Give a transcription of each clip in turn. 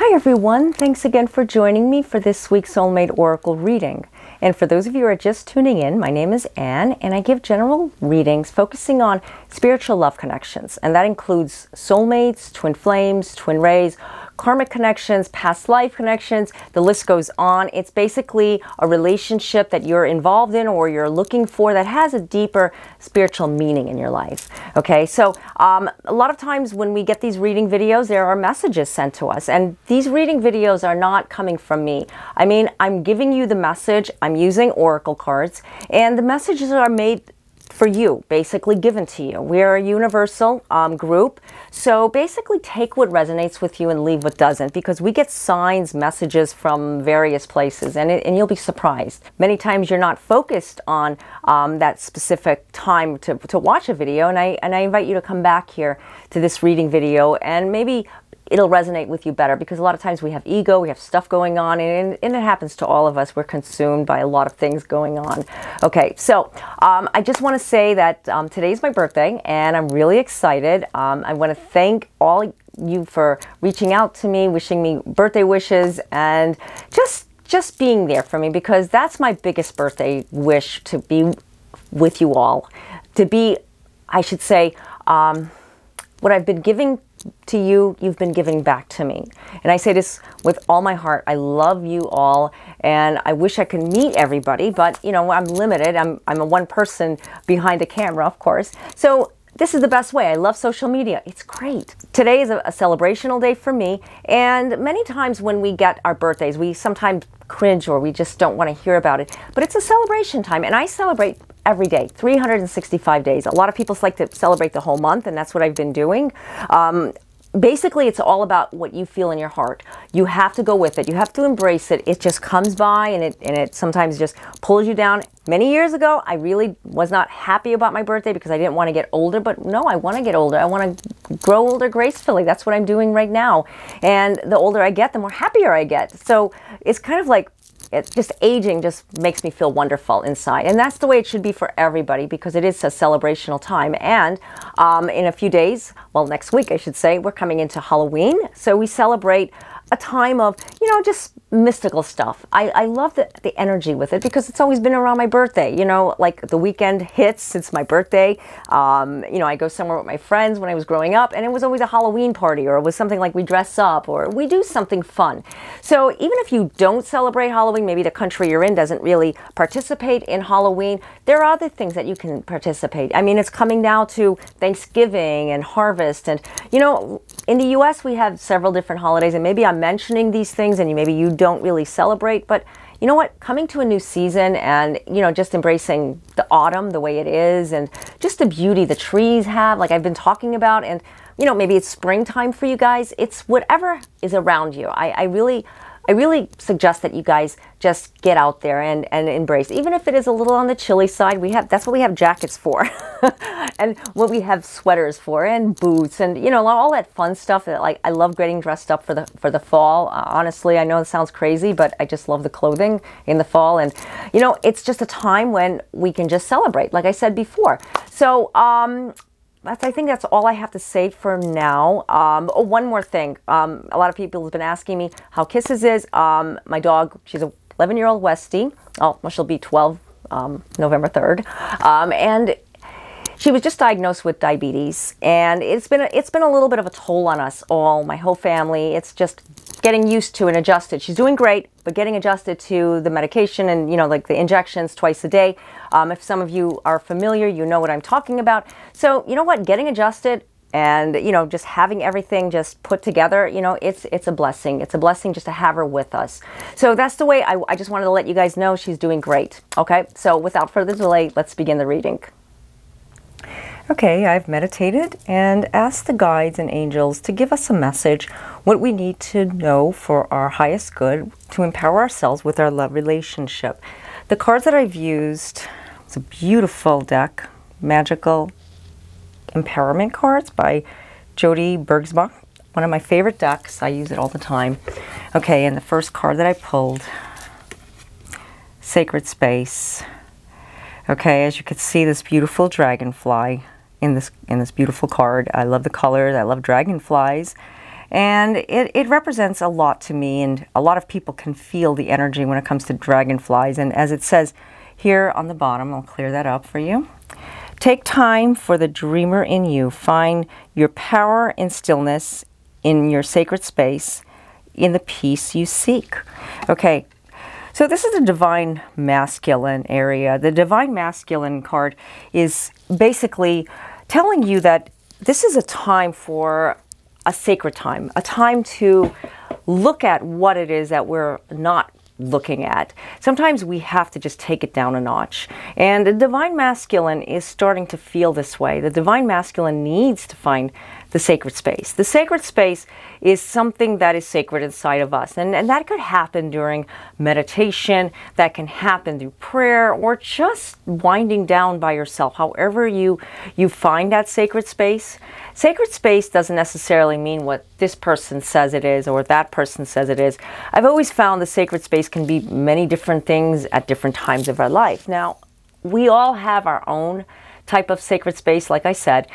Hi everyone, thanks again for joining me for this week's Soulmate Oracle reading. And for those of you who are just tuning in, my name is Anne and I give general readings focusing on spiritual love connections. And that includes soulmates, twin flames, twin rays, karmic connections, past life connections, the list goes on. It's basically a relationship that you're involved in or you're looking for that has a deeper spiritual meaning in your life. Okay, so a lot of times when we get these reading videos, there are messages sent to us. And these reading videos are not coming from me. I mean, I'm giving you the message, I'm using oracle cards, and the messages are made for you, basically given to you. We're a universal group, so basically take what resonates with you and leave what doesn't, because we get signs, messages from various places, and you'll be surprised. Many times you're not focused on that specific time to watch a video, and I invite you to come back here to this reading video, and maybe it'll resonate with you better, because a lot of times we have ego, we have stuff going on, and it happens to all of us. We're consumed by a lot of things going on. Okay, so I just want to say that today's my birthday, and I'm really excited. I want to thank all you for reaching out to me, wishing me birthday wishes, and just being there for me, because that's my biggest birthday wish, to be with you all. To be, I should say, what I've been giving to you, you've been giving back to me. And I say this with all my heart. I love you all, and I wish I could meet everybody, but you know, I'm limited. I'm a one person behind a camera, of course. So this is the best way. I love social media. It's great. Today is a celebrational day for me, and many times when we get our birthdays, we sometimes cringe or we just don't want to hear about it. But it's a celebration time, and I celebrate every day, 365 days. A lot of people like to celebrate the whole month, and that's what I've been doing. Basically, it's all about what you feel in your heart. You have to go with it. You have to embrace it. It just comes by, and it sometimes just pulls you down. Many years ago, I really was not happy about my birthday because I didn't want to get older, but no, I want to get older. I want to grow older gracefully. That's what I'm doing right now. And the older I get, the more happier I get. So it's kind of like, just aging just makes me feel wonderful inside. And that's the way it should be for everybody, because it is a celebrational time. And in a few days, well, next week, I should say, we're coming into Halloween. So we celebrate a time of, you know, just mystical stuff. I love the energy with it, because it's always been around my birthday. You know, like the weekend hits, it's my birthday. You know, I go somewhere with my friends when I was growing up, and it was always a Halloween party, or it was something like we dress up, or we do something fun. So even if you don't celebrate Halloween, maybe the country you're in doesn't really participate in Halloween, there are other things that you can participate. I mean, it's coming now to Thanksgiving and harvest, and you know, in the US we have several different holidays, and maybe I'm mentioning these things and maybe you don't really celebrate, but you know what, coming to a new season and, you know, just embracing the autumn the way it is, and just the beauty the trees have, like I've been talking about, and you know, maybe it's springtime for you guys. It's whatever is around you. I really suggest that you guys just get out there and embrace, even if it is a little on the chilly side. That's what we have jackets for, and what we have sweaters for, and boots, and you know, all that fun stuff. That, like, I love getting dressed up for the fall. Honestly, I know it sounds crazy, but I just love the clothing in the fall, and you know, it's just a time when we can just celebrate, like I said before. So I think that's all I have to say for now. Oh, one more thing. A lot of people have been asking me how Kisses is. My dog, she's a 11-year-old Westie. Oh, well, she'll be 12 November 3rd. And she was just diagnosed with diabetes, and it's been a little bit of a toll on us all, my whole family. It's just getting used to and adjusted. She's doing great, but getting adjusted to the medication and, you know, like the injections twice a day. If some of you are familiar, you know what I'm talking about. So, you know what, getting adjusted and, you know, just having everything just put together, you know, it's a blessing. It's a blessing just to have her with us. So that's the way I just wanted to let you guys know she's doing great. Okay, so without further delay, let's begin the reading. Okay, I've meditated and asked the guides and angels to give us a message, what we need to know for our highest good, to empower ourselves with our love relationship. The cards that I've used, it's a beautiful deck, Magical Empowerment cards by Jody Bergsbach. One of my favorite decks. I use it all the time. Okay, and the first card that I pulled, Sacred Space. Okay, as you can see, this beautiful dragonfly in this beautiful card. I love the colors. I love dragonflies. And it represents a lot to me, and a lot of people can feel the energy when it comes to dragonflies. And as it says here on the bottom, I'll clear that up for you. Take time for the dreamer in you. Find your power in stillness, in your sacred space, in the peace you seek. Okay, so this is the Divine Masculine area. The Divine Masculine card is basically telling you that this is a time for a sacred time, a time to look at what it is that we're not looking at. Sometimes we have to just take it down a notch. And the Divine Masculine is starting to feel this way. The Divine Masculine needs to find the sacred space. The sacred space is something that is sacred inside of us. And that could happen during meditation, that can happen through prayer, or just winding down by yourself. However you find that sacred space. Sacred space doesn't necessarily mean what this person says it is or that person says it is. I've always found the sacred space can be many different things at different times of our life. Now, we all have our own type of sacred space, like I said,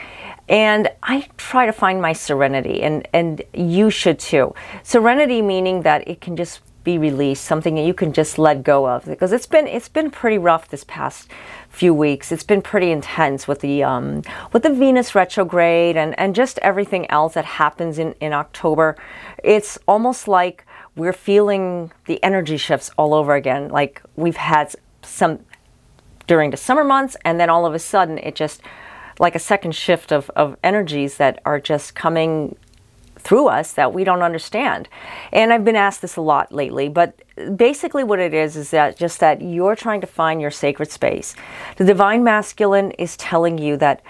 and I try to find my serenity, and you should too. Serenity meaning that it can just be released, something that you can just let go of, because it's been pretty rough this past few weeks. It's been pretty intense with the Venus retrograde and just everything else that happens in October. It's almost like we're feeling the energy shifts all over again. Like we've had some during the summer months, and then all of a sudden it just like a second shift of energies that are just coming through us that we don't understand. And I've been asked this a lot lately, but basically what it is that just that you're trying to find your sacred space. The Divine Masculine is telling you that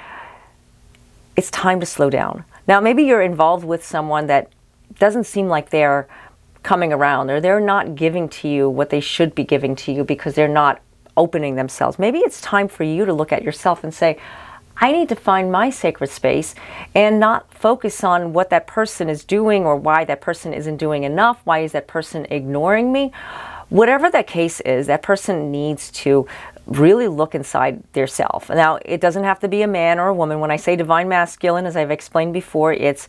it's time to slow down. Now, maybe you're involved with someone that doesn't seem like they're coming around, or they're not giving to you what they should be giving to you because they're not opening themselves. Maybe it's time for you to look at yourself and say, I need to find my sacred space and not focus on what that person is doing or why that person isn't doing enough. Why is that person ignoring me? Whatever that case is, that person needs to really look inside their self. Now, it doesn't have to be a man or a woman. When I say Divine Masculine, as I've explained before, it's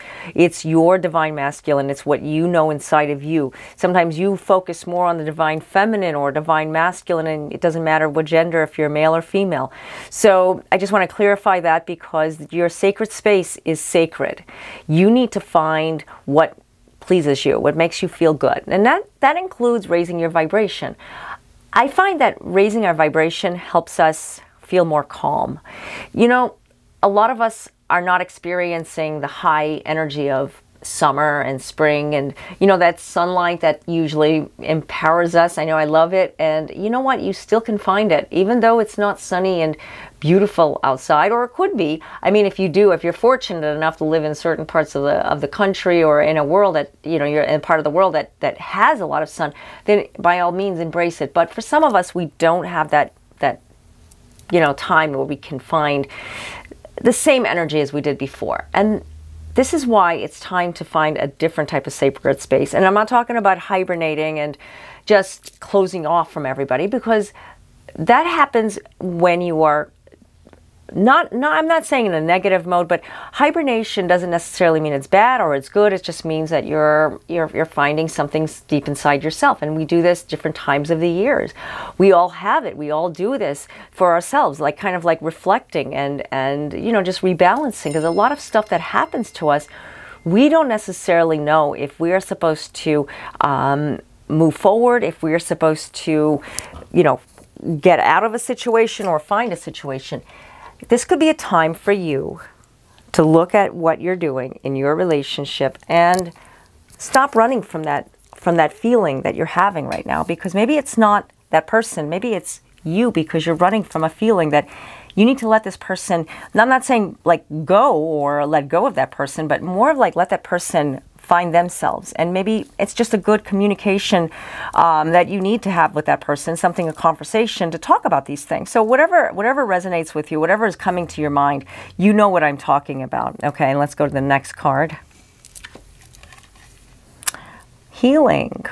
your Divine Masculine. It's what you know inside of you. Sometimes you focus more on the Divine Feminine or Divine Masculine, and it doesn't matter what gender, if you're male or female. So I just want to clarify that, because your sacred space is sacred. You need to find what pleases you, what makes you feel good. And that includes raising your vibration. I find that raising our vibration helps us feel more calm. You know, a lot of us are not experiencing the high energy of summer and spring, and you know, that sunlight that usually empowers us. I know I love it, and you know what, you still can find it even though it's not sunny and beautiful outside, or it could be. I mean, if you're fortunate enough to live in certain parts of the country, or in a world that, you know, you're in a part of the world that has a lot of sun, then by all means embrace it. But for some of us, we don't have that you know, time where we can find the same energy as we did before. And this is why it's time to find a different type of sacred space. And I'm not talking about hibernating and just closing off from everybody, because that happens when you are I'm not saying in a negative mode, but hibernation doesn't necessarily mean it's bad or it's good. It just means that you're finding something deep inside yourself. And we do this different times of the years. We all have it. We all do this for ourselves, like kind of like reflecting and you know, just rebalancing. Because a lot of stuff that happens to us, we don't necessarily know if we are supposed to move forward, if we are supposed to, you know, get out of a situation or find a situation. This could be a time for you to look at what you're doing in your relationship and stop running from that feeling that you're having right now, because maybe it's not that person, maybe it's you, because you're running from a feeling that you need to let this person, and I'm not saying like go or let go of that person, but more of like let that person find themselves. And maybe it's just a good communication that you need to have with that person, a conversation to talk about these things. So whatever resonates with you, whatever is coming to your mind, you know what I'm talking about. Okay, and let's go to the next card. Healing.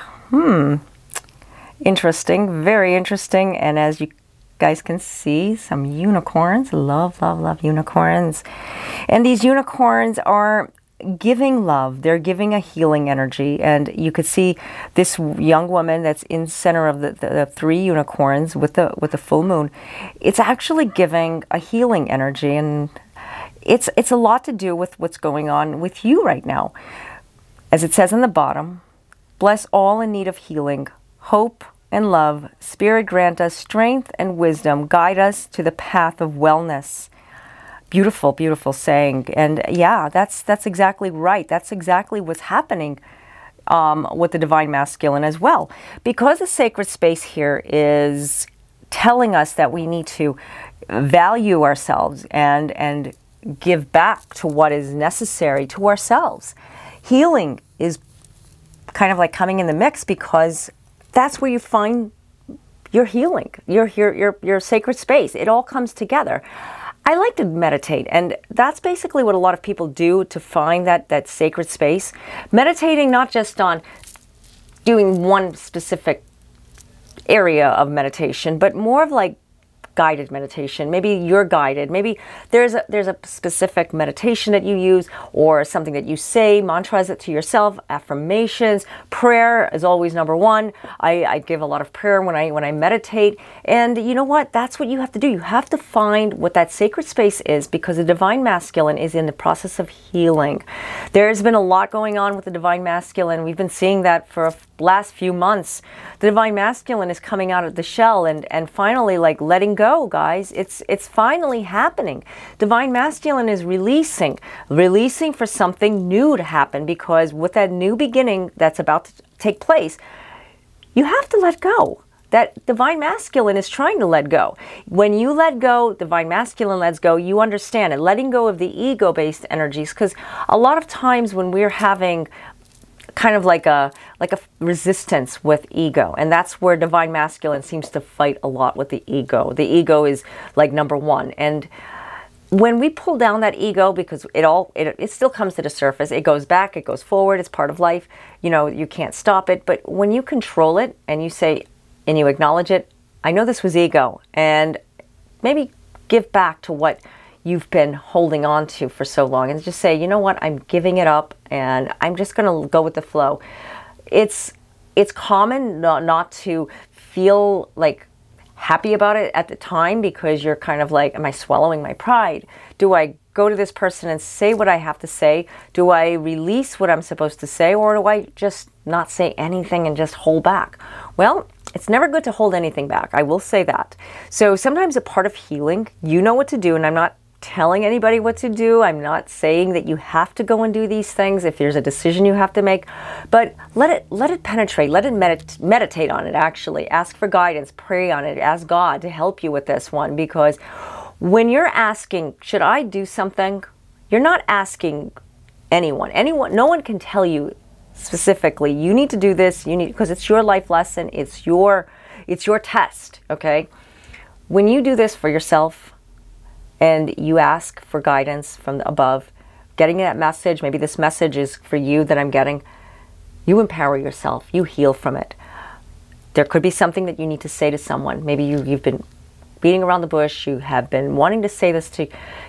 Interesting, very interesting. And as you guys can see, some unicorns. Love, love, love unicorns. And these unicorns are giving love. They're giving a healing energy. And you could see this young woman that's in center of the three unicorns with the full moon. It's actually giving a healing energy. And it's a lot to do with what's going on with you right now. As it says on the bottom, bless all in need of healing, hope and love. Spirit grant us strength and wisdom. Guide us to the path of wellness. Beautiful, beautiful saying. And yeah, that's exactly right. That's exactly what's happening with the Divine Masculine as well. Because the sacred space here is telling us that we need to value ourselves and give back to what is necessary to ourselves. Healing is kind of like coming in the mix, because that's where you find your healing, your sacred space. It all comes together. I like to meditate, and that's basically what a lot of people do to find that sacred space. Meditating not just on doing one specific area of meditation, but more of like guided meditation. Maybe you're guided. Maybe there's a specific meditation that you use, or something that you say, mantras it to yourself, affirmations. Prayer is always number one. I give a lot of prayer when I meditate. And you know what? That's what you have to do. You have to find what that sacred space is, because the Divine Masculine is in the process of healing. There's been a lot going on with the Divine Masculine. We've been seeing that for the last few months. The Divine Masculine is coming out of the shell and finally like letting go. Guys, it's finally happening. Divine Masculine is releasing for something new to happen, because with that new beginning that's about to take place, you have to let go. That Divine Masculine is trying to let go. When you let go, Divine Masculine lets go. You understand it, letting go of the ego-based energies, because a lot of times when we're having kind of like a resistance with ego, and that's where Divine Masculine seems to fight a lot with the ego. The ego is like number one, and when we pull down that ego, because it still comes to the surface, it goes back, it goes forward, it's part of life, you know, you can't stop it. But when you control it and you say, and you acknowledge it, I know this was ego, and maybe give back to what you've been holding on to for so long, and just say, you know what, I'm giving it up and I'm just going to go with the flow. It's common not to feel like happy about it at the time, because you're kind of like, am I swallowing my pride? Do I go to this person and say what I have to say? Do I release what I'm supposed to say, or do I just not say anything and just hold back? Well, it's never good to hold anything back. I will say that. So sometimes a part of healing, you know what to do, and I'm not telling anybody what to do. I'm not saying that you have to go and do these things if there's a decision you have to make, but let it penetrate, let it meditate on it. Actually ask for guidance, pray on it, ask God to help you with this one, because when you're asking, should I do something, you're not asking anyone. No one can tell you specifically, you need to do this, because it's your life lesson, it's your test, okay? When you do this for yourself, and you ask for guidance from above, getting that message, maybe this message is for you that I'm getting, you empower yourself, you heal from it. There could be something that you need to say to someone. Maybe you've been beating around the bush, you have been wanting to say this to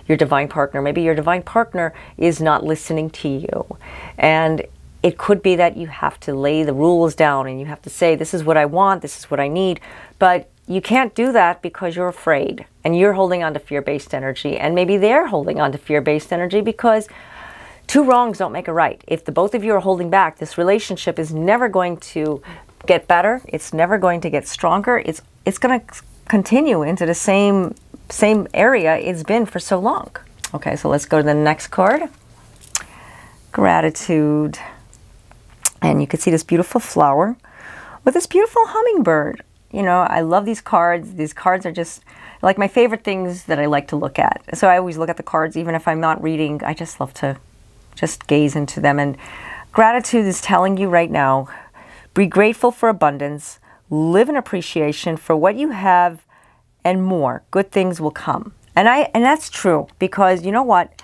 your divine partner. Maybe your divine partner is not listening to you. And it could be that you have to lay the rules down and you have to say, this is what I want, this is what I need. But you can't do that because you're afraid and you're holding on to fear-based energy, and maybe they're holding on to fear-based energy, because two wrongs don't make a right. If the both of you are holding back, this relationship is never going to get better. It's never going to get stronger. It's going to continue into the same area it's been for so long. Okay, so let's go to the next card. Gratitude. And you can see this beautiful flower with this beautiful hummingbird. You know, I love these cards. These cards are just like my favorite things that I like to look at. So I always look at the cards, even if I'm not reading. I just love to just gaze into them. And gratitude is telling you right now, be grateful for abundance, live in appreciation for what you have, and more. Good things will come. And that's true, because you know what?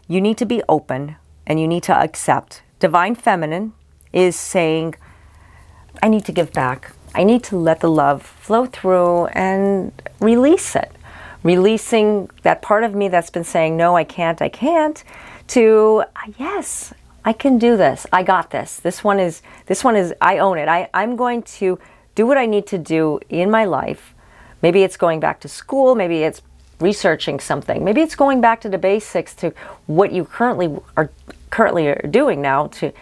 You need to be open and you need to accept. Divine Feminine is saying, I need to give back. I need to let the love flow through and release it. Releasing that part of me that's been saying, no, I can't, to, yes, I can do this. I got this. This one is, I own it. I'm going to do what I need to do in my life. Maybe it's going back to school. Maybe it's researching something. Maybe it's going back to the basics, to what you currently are doing now, to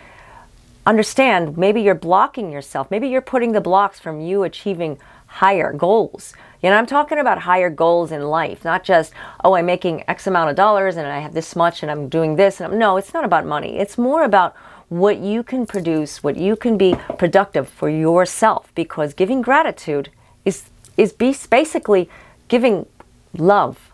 understand. Maybe you're blocking yourself. Maybe you're putting the blocks from you achieving higher goals. You know, I'm talking about higher goals in life, not just, oh, I'm making X amount of dollars and I have this much and I'm doing this. And no, it's not about money. It's more about what you can produce, what you can be productive for yourself, because giving gratitude is basically giving love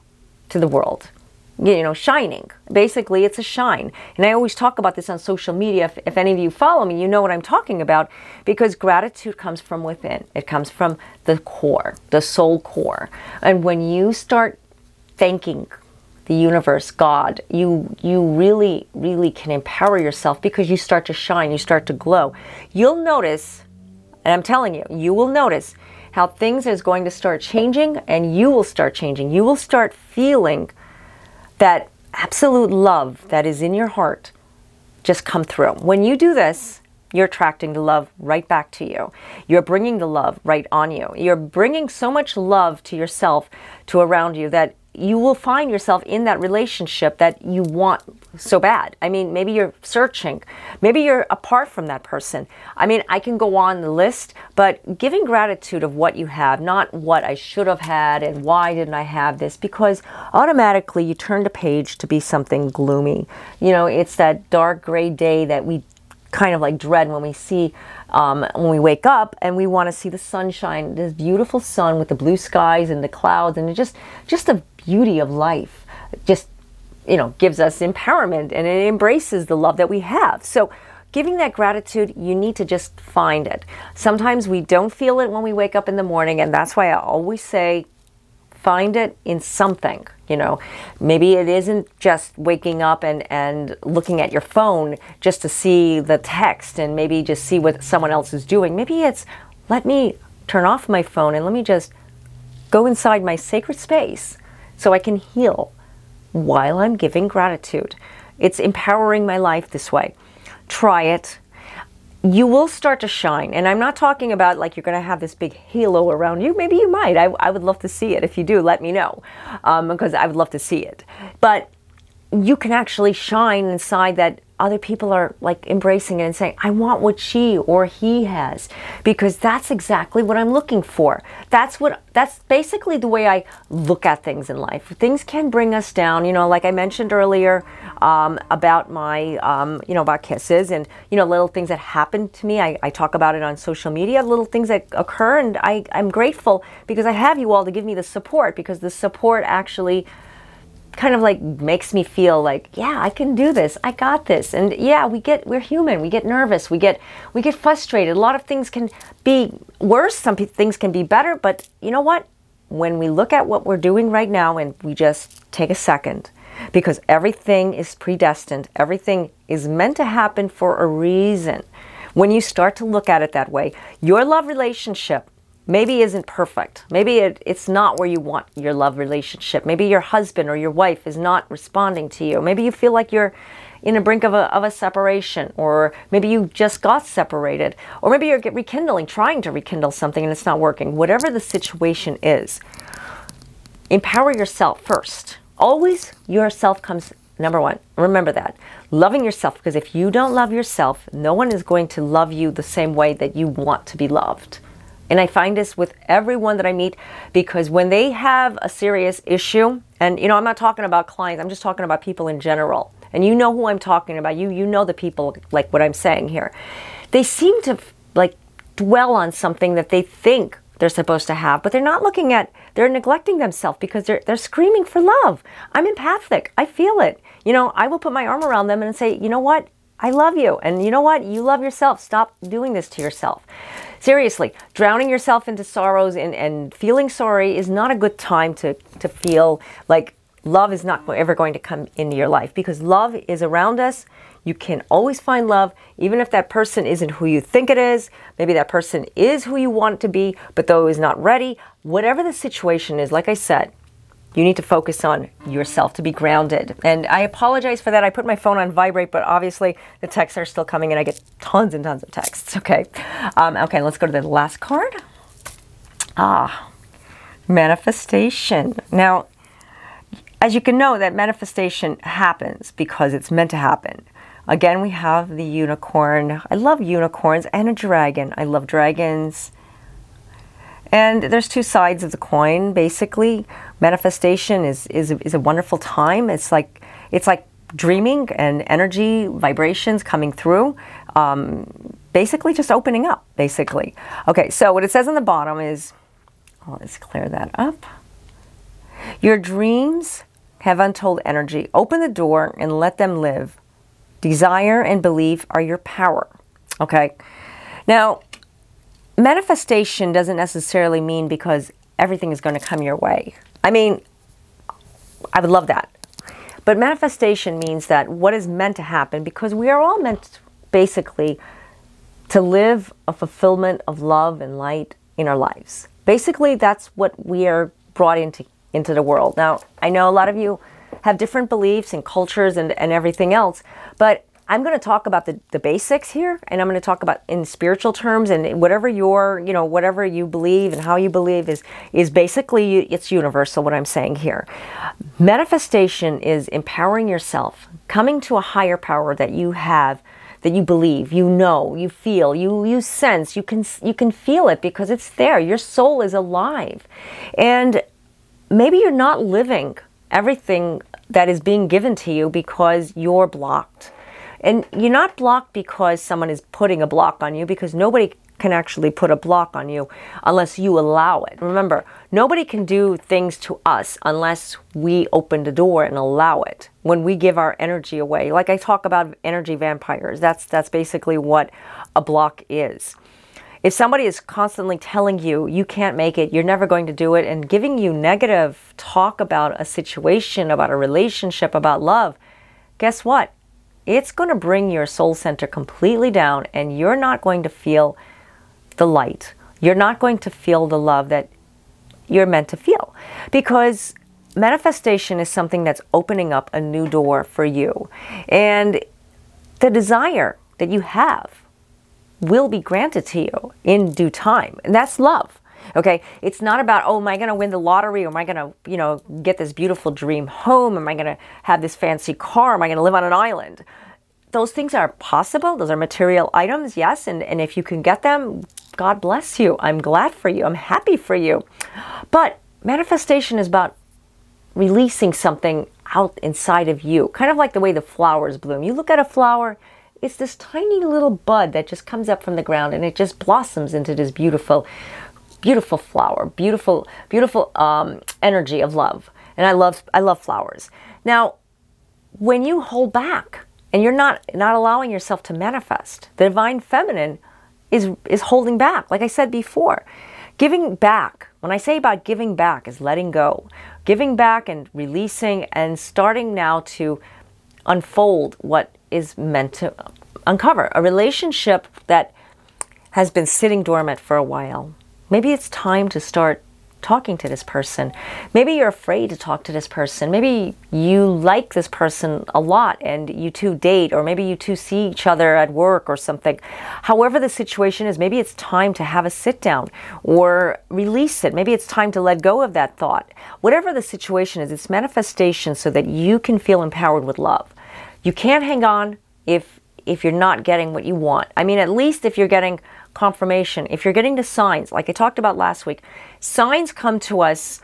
to the world. You know, shining. Basically, it's a shine. And I always talk about this on social media. If any of you follow me, you know what I'm talking about, because gratitude comes from within. It comes from the core, the soul core. And when you start thanking the universe, God, you really, really can empower yourself, because you start to shine, you start to glow. You'll notice, and I'm telling you, you will notice how things is going to start changing, and you will start changing. You will start feeling that absolute love that is in your heart just come through. When you do this, you're attracting the love right back to you. You're bringing the love right on you. You're bringing so much love to yourself, to around you, that you will find yourself in that relationship that you want so bad. I mean, maybe you're searching. Maybe you're apart from that person. I mean, I can go on the list, but giving gratitude of what you have, not what I should have had and why didn't I have this, because automatically you turn the page to be something gloomy. You know, it's that dark gray day that we kind of like dread when we see, when we wake up and we want to see the sunshine, this beautiful sun with the blue skies and the clouds, and just the beauty of life. Just, you know, gives us empowerment, and it embraces the love that we have. So giving that gratitude, you need to just find it. Sometimes we don't feel it when we wake up in the morning, and that's why I always say, find it in something. You know, maybe it isn't just waking up and looking at your phone just to see the text and maybe just see what someone else is doing. Maybe it's, let me turn off my phone and let me just go inside my sacred space so I can heal while I'm giving gratitude. It's empowering my life this way. Try it. You will start to shine. And I'm not talking about like you're going to have this big halo around you. Maybe you might. I would love to see it. If you do, let me know, because I would love to see it. But you can actually shine inside that other people are like embracing it and saying, I want what she or he has, because that's exactly what I'm looking for. That's basically the way I look at things in life. Things can bring us down, you know, like I mentioned earlier, about my, you know, about kisses and, you know, little things that happen to me. I talk about it on social media, little things that occur, and I'm grateful because I have you all to give me the support, because the support actually kind of like makes me feel like, yeah, I can do this. I got this. And yeah, we're human. We get nervous. We get frustrated. A lot of things can be worse. Some things can be better. But you know what? When we look at what we're doing right now and we just take a second, because everything is predestined. Everything is meant to happen for a reason. When you start to look at it that way, your love relationship maybe isn't perfect. Maybe it's not where you want your love relationship. Maybe your husband or your wife is not responding to you. Maybe you feel like you're in the brink of a separation, or maybe you just got separated, or maybe you're trying to rekindle something and it's not working. Whatever the situation is, empower yourself first. Always yourself comes number one. Remember that. Loving yourself, because if you don't love yourself, no one is going to love you the same way that you want to be loved. And I find this with everyone that I meet, because when they have a serious issue, and you know, I'm not talking about clients, I'm just talking about people in general. And you know who I'm talking about. You know the people, like what I'm saying here. They seem to like dwell on something that they think they're supposed to have, but they're not looking at, they're neglecting themselves because they're screaming for love. I'm empathic. I feel it. You know, I will put my arm around them and say, you know what? I love you. And you know what? You love yourself. Stop doing this to yourself. Seriously, drowning yourself into sorrows and feeling sorry is not a good time to feel like love is not ever going to come into your life, because love is around us. You can always find love, even if that person isn't who you think it is. Maybe that person is who you want it to be, but though is not ready. Whatever the situation is, like I said, You need to focus on yourself to be grounded. And I apologize for that. I put my phone on vibrate, but obviously the texts are still coming and I get tons and tons of texts. Okay. Okay, let's go to the last card. Manifestation. Now, as you can know, that manifestation happens because it's meant to happen. Again, we have the unicorn. I love unicorns and a dragon. I love dragons. And there's two sides of the coin, basically. Manifestation is a wonderful time. It's like dreaming and energy, vibrations coming through. Basically just opening up, basically. Okay, so what it says on the bottom is, let's clear that up. Your dreams have untold energy. Open the door and let them live. Desire and belief are your power. Okay. Now, manifestation doesn't necessarily mean because everything is going to come your way. I mean, I would love that. But manifestation means that what is meant to happen, because we are all meant basically to live a fulfillment of love and light in our lives. Basically, that's what we are brought into the world. Now, I know a lot of you have different beliefs and cultures and everything else, but I'm going to talk about the basics here, and I'm going to talk about in spiritual terms, and whatever whatever you believe and how you believe is basically, it's universal what I'm saying here. Manifestation is empowering yourself, coming to a higher power that you have, that you believe, you know, you feel, you sense, you can feel it because it's there. Your soul is alive. And maybe you're not living everything that is being given to you because you're blocked. And you're not blocked because someone is putting a block on you, because nobody can actually put a block on you unless you allow it. Remember, nobody can do things to us unless we open the door and allow it. When we give our energy away, like I talk about energy vampires, that's basically what a block is. If somebody is constantly telling you, you can't make it, you're never going to do it, and giving you negative talk about a situation, about a relationship, about love, guess what? It's going to bring your soul center completely down, and you're not going to feel the light. You're not going to feel the love that you're meant to feel, because manifestation is something that's opening up a new door for you. And the desire that you have will be granted to you in due time. And that's love. Okay, it's not about, oh, am I going to win the lottery? Or am I going to, get this beautiful dream home? Am I going to have this fancy car? Am I going to live on an island? Those things are possible. Those are material items, yes. And if you can get them, God bless you. I'm glad for you. I'm happy for you. But manifestation is about releasing something out inside of you. Kind of like the way the flowers bloom. You look at a flower, it's this tiny little bud that just comes up from the ground and it just blossoms into this beautiful, beautiful flower, beautiful energy of love. And I love flowers. Now, when you hold back and you're not allowing yourself to manifest, the divine feminine is holding back. Like I said before, giving back. When I say about giving back, is letting go. Giving back and releasing and starting now to unfold what is meant to uncover. A relationship that has been sitting dormant for a while. Maybe it's time to start talking to this person. Maybe you're afraid to talk to this person. Maybe you like this person a lot and you two date, or maybe you two see each other at work or something. However the situation is, maybe it's time to have a sit down or release it. Maybe it's time to let go of that thought. Whatever the situation is, it's manifestation so that you can feel empowered with love. You can't hang on if you're not getting what you want. I mean, at least if you're getting confirmation, if you're getting the signs, like I talked about last week, signs come to us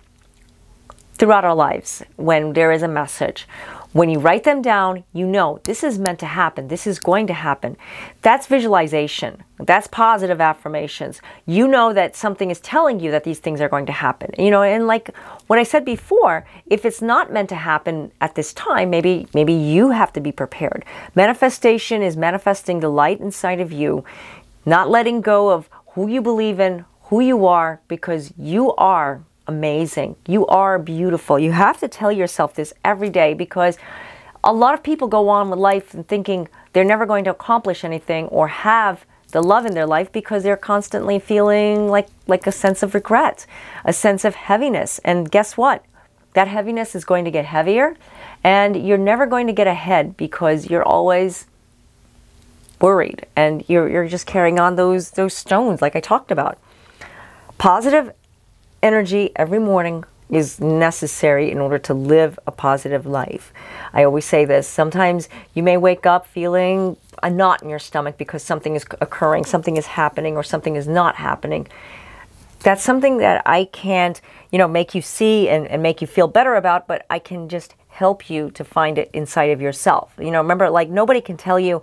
throughout our lives when there is a message. When you write them down, you know this is meant to happen. This is going to happen. That's visualization. That's positive affirmations. You know that something is telling you that these things are going to happen. And like what I said before, if it's not meant to happen at this time, maybe you have to be prepared. Manifestation is manifesting the light inside of you, not letting go of who you believe in, who you are, because you are amazing. You are beautiful. You have to tell yourself this every day, because a lot of people go on with life and thinking they're never going to accomplish anything or have the love in their life because they're constantly feeling like a sense of regret, a sense of heaviness. And guess what? that heaviness is going to get heavier, and you're never going to get ahead because you're always worried, and you're just carrying on those stones like I talked about. Positive energy every morning is necessary in order to live a positive life. I always say this. Sometimes you may wake up feeling a knot in your stomach because something is occurring, something is happening, or something is not happening. That's something that I can't, make you see and make you feel better about, but I can just help you to find it inside of yourself. Remember, like, nobody can tell you,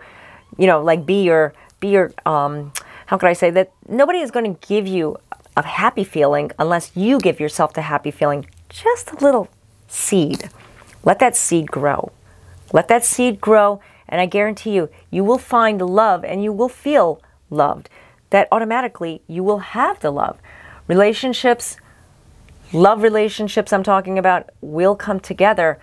like, be your, how could I say that? Nobody is going to give you a happy feeling unless you give yourself the happy feeling. Just a little seed. Let that seed grow. Let that seed grow, and I guarantee you, you will find love and you will feel loved. That automatically you will have the love. Relationships, love relationships I'm talking about, will come together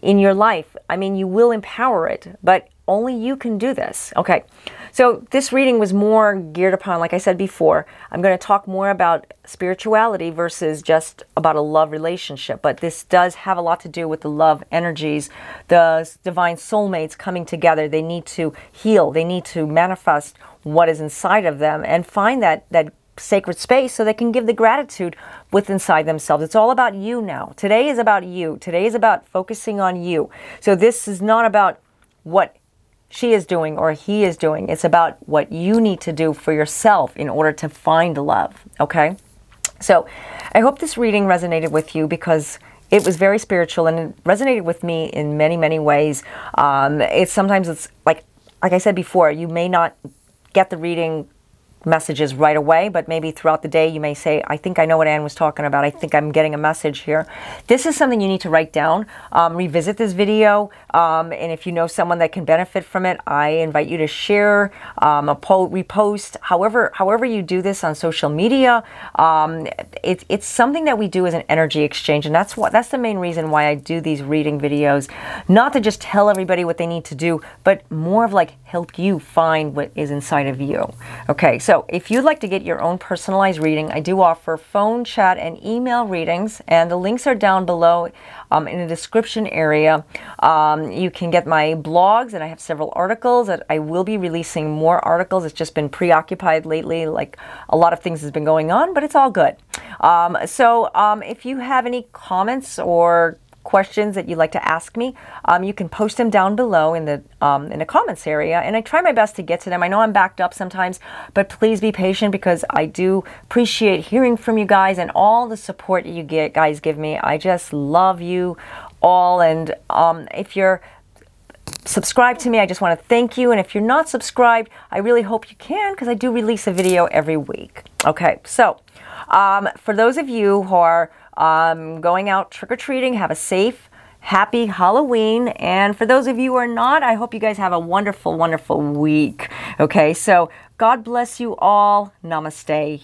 in your life. I mean, you will empower it, but only you can do this. Okay, so this reading was more geared upon, like I said before, I'm going to talk more about spirituality versus just about a love relationship. But this does have a lot to do with the love energies, the divine soulmates coming together. They need to heal. They need to manifest what is inside of them and find that sacred space so they can give the gratitude with inside themselves. It's all about you now. Today is about you. Today is about focusing on you. So this is not about what she is doing or he is doing. It's about what you need to do for yourself in order to find love. Okay? So I hope this reading resonated with you because it was very spiritual and it resonated with me in many, many ways. Sometimes it's like I said before, you may not get the reading messages right away, but maybe throughout the day you may say, I think I know what Anne was talking about. I think I'm getting a message here. This is something you need to write down. Revisit this video, and if you know someone that can benefit from it, I invite you to share, repost, however you do this on social media. It's something that we do as an energy exchange, and that's the main reason why I do these reading videos. Not to just tell everybody what they need to do, but more of like help you find what is inside of you. Okay, so if you'd like to get your own personalized reading, I do offer phone, chat, and email readings, and the links are down below in the description area. You can get my blogs, and I have several articles that I will be releasing more articles. It's just been preoccupied lately, like a lot of things has been going on, but it's all good. If you have any comments or questions that you'd like to ask me, you can post them down below in the comments area, and I try my best to get to them. I know I'm backed up sometimes, but please be patient because I do appreciate hearing from you guys and all the support you guys give me. I just love you all, and if you're subscribed to me, I just want to thank you, and if you're not subscribed, I really hope you can because I do release a video every week. Okay, so for those of you who are going out trick-or-treating, have a safe, happy Halloween. And for those of you who are not, I hope you guys have a wonderful, wonderful week. Okay, so God bless you all. Namaste.